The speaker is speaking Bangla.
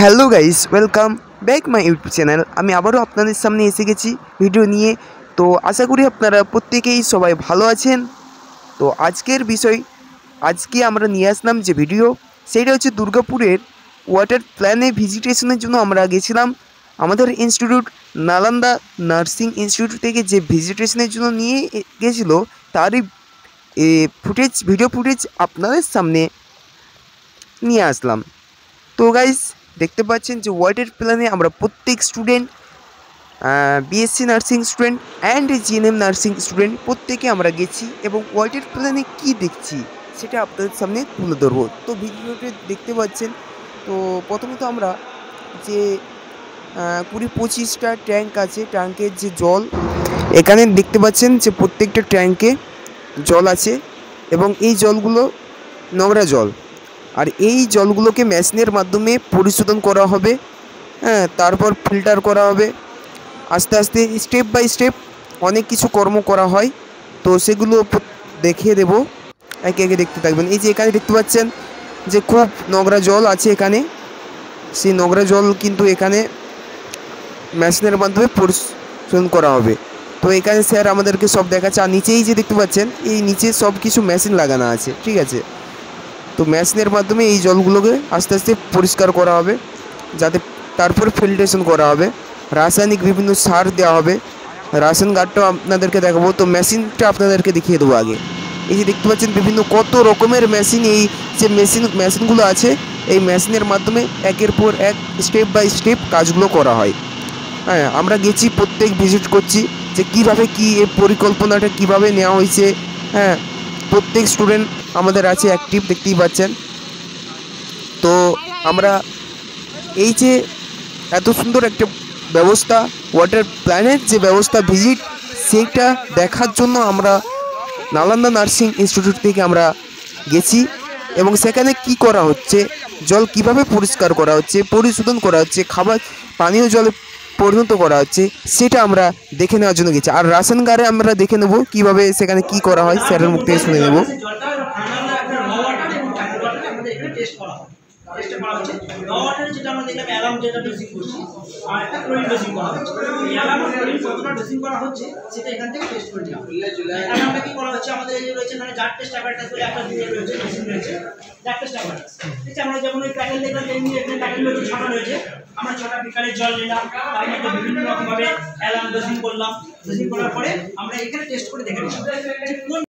Hello guys, welcome back my YouTube channel. আমি আবারও আপনাদের সামনে এসে গেছি ভিডিও নিয়ে। তো আশা করি আপনারা প্রত্যেকেই সবাই ভালো আছেন। তো আজকে আমরা নিয়ে আসলাম যে ভিডিও, সেইটা হচ্ছে দুর্গাপুরের ওয়াটার প্ল্যানে ভিজিটেশনের জন্য আমরা গেছিলাম। আমাদের ইনস্টিটিউট নালন্দা নার্সিং ইনস্টিটিউট থেকে যে ভিজিটেশনের জন্য নিয়ে গেছিলো, তারই ভিডিও ফুটেজ আপনাদের সামনে নিয়ে আসলাম। তো গাইস, দেখতে পাচ্ছেন যে ওয়াটার প্ল্যানে আমরা প্রত্যেক student, BSc nursing student and GNM nursing student প্রত্যেকে আমরা গেছি এবং ওয়াটার প্ল্যানে কী দেখছি সেটা আপনাদের সামনে তুলে ধরবো। তো ভিডিওতে দেখতে পাচ্ছেন। তো প্রথমত আমরা যে 20-25টা ট্যাঙ্ক আছে, ট্যাঙ্কের যে জল এখানে দেখতে পাচ্ছেন যে প্রত্যেকটা ট্যাঙ্কে জল আছে এবং এই জলগুলো নোংরা জল, আর এই জলগুলোকে মেশিনের মাধ্যমে পরিশোধন করা হবে। তারপর ফিল্টার করা হবে। আস্তে আস্তে স্টেপ বাই স্টেপ অনেক কিছু কর্ম করা হয়। তো সেগুলো দেখিয়ে দেবো, একে একে দেখতে থাকবেন। এই যে এখানে দেখতে পাচ্ছেন যে খুব নোংরা জল আছে এখানে, সেই নোংরা জল কিন্তু এখানে মেশিনের মাধ্যমে পরিশোধন করা হবে। তো এখানে স্যার আমাদেরকে সব দেখাচ্ছে। আর নিচেই যে দেখতে পাচ্ছেন, এই নিচে সব কিছু মেশিন লাগানো আছে, ঠিক আছে। তো মেশিনের মাধ্যমে এই জলগুলোকে আস্তে আস্তে পরিষ্কার করা হবে, যাতে তারপরে ফিল্ট্রেশন করা হবে। রাসায়নিক বিভিন্ন সার দেওয়া হবে। রাসায়ন গার্ডটাও আপনাদেরকে দেখাবো। তো মেশিনটা আপনাদেরকে দেখিয়ে দেবো আগে। এই যে দেখতে পাচ্ছেন বিভিন্ন কত রকমের মেশিন, এই যে মেশিনগুলো আছে, এই মেশিনের মাধ্যমে একের পর এক স্টেপ বাই স্টেপ কাজগুলো করা হয়। আমরা গেছি, প্রত্যেক ভিজিট করছি যে কীভাবে কী এই পরিকল্পনাটা কীভাবে নেওয়া হয়েছে। প্রত্যেক স্টুডেন্ট আমাদের আছে অ্যাক্টিভ, দেখতেই পাচ্ছেন। তো আমরা এই যে এত সুন্দর একটা ব্যবস্থা, ওয়াটার প্ল্যানের যে ব্যবস্থা ভিজিট, সেইটা দেখার জন্য আমরা নালন্দা নার্সিং ইনস্টিটিউট থেকে আমরা গেছি এবং সেখানে কি করা হচ্ছে, জল কিভাবে পরিষ্কার করা হচ্ছে, পরিশোধন করা হচ্ছে, খাবার পানীয় জলে পরিণত করা হচ্ছে, সেটা আমরা দেখে নেওয়ার জন্য গেছি। আর রাশন কার্ডে আমরা দেখে নেব কীভাবে সেখানে কি করা হয়, স্যারের মুখ থেকে শুনে নেব। টেস্ট করা হচ্ছে র ওয়াটারে, যেটা আমরা দেখলাম অ্যালার্ম যেটা ড্রেসিং করছি, আর একটা ক্লোরিন ড্রেসিং করা হচ্ছে। এই অ্যালার্ম আর ক্লোরিন কতটা ড্রেসিং করা হচ্ছে সেটা এখান থেকে টেস্ট করে নিলাম। অ্যালার্মটা কি করা হচ্ছে, আমাদের এই যে রয়েছে এখানে জার টেস্ট অ্যাপারেটাস বলে একটা দিয়ে রয়েছে, মেশিন রয়েছে, জার টেস্ট অ্যাপারেটাস। ঠিক আছে, আমরা যেমন ওই প্যাকেট দেখলাম, তেমনি এখানে প্যাকেট রয়েছে, ছটা রয়েছে। আমরা 6টা বিকালে জল নিলাম, তার মধ্যে বিভিন্ন রকম ভাবে অ্যালার্ম ড্রেসিং করলাম। ড্রেসিং করার পরে আমরা এখানে টেস্ট করে দেখে নিলাম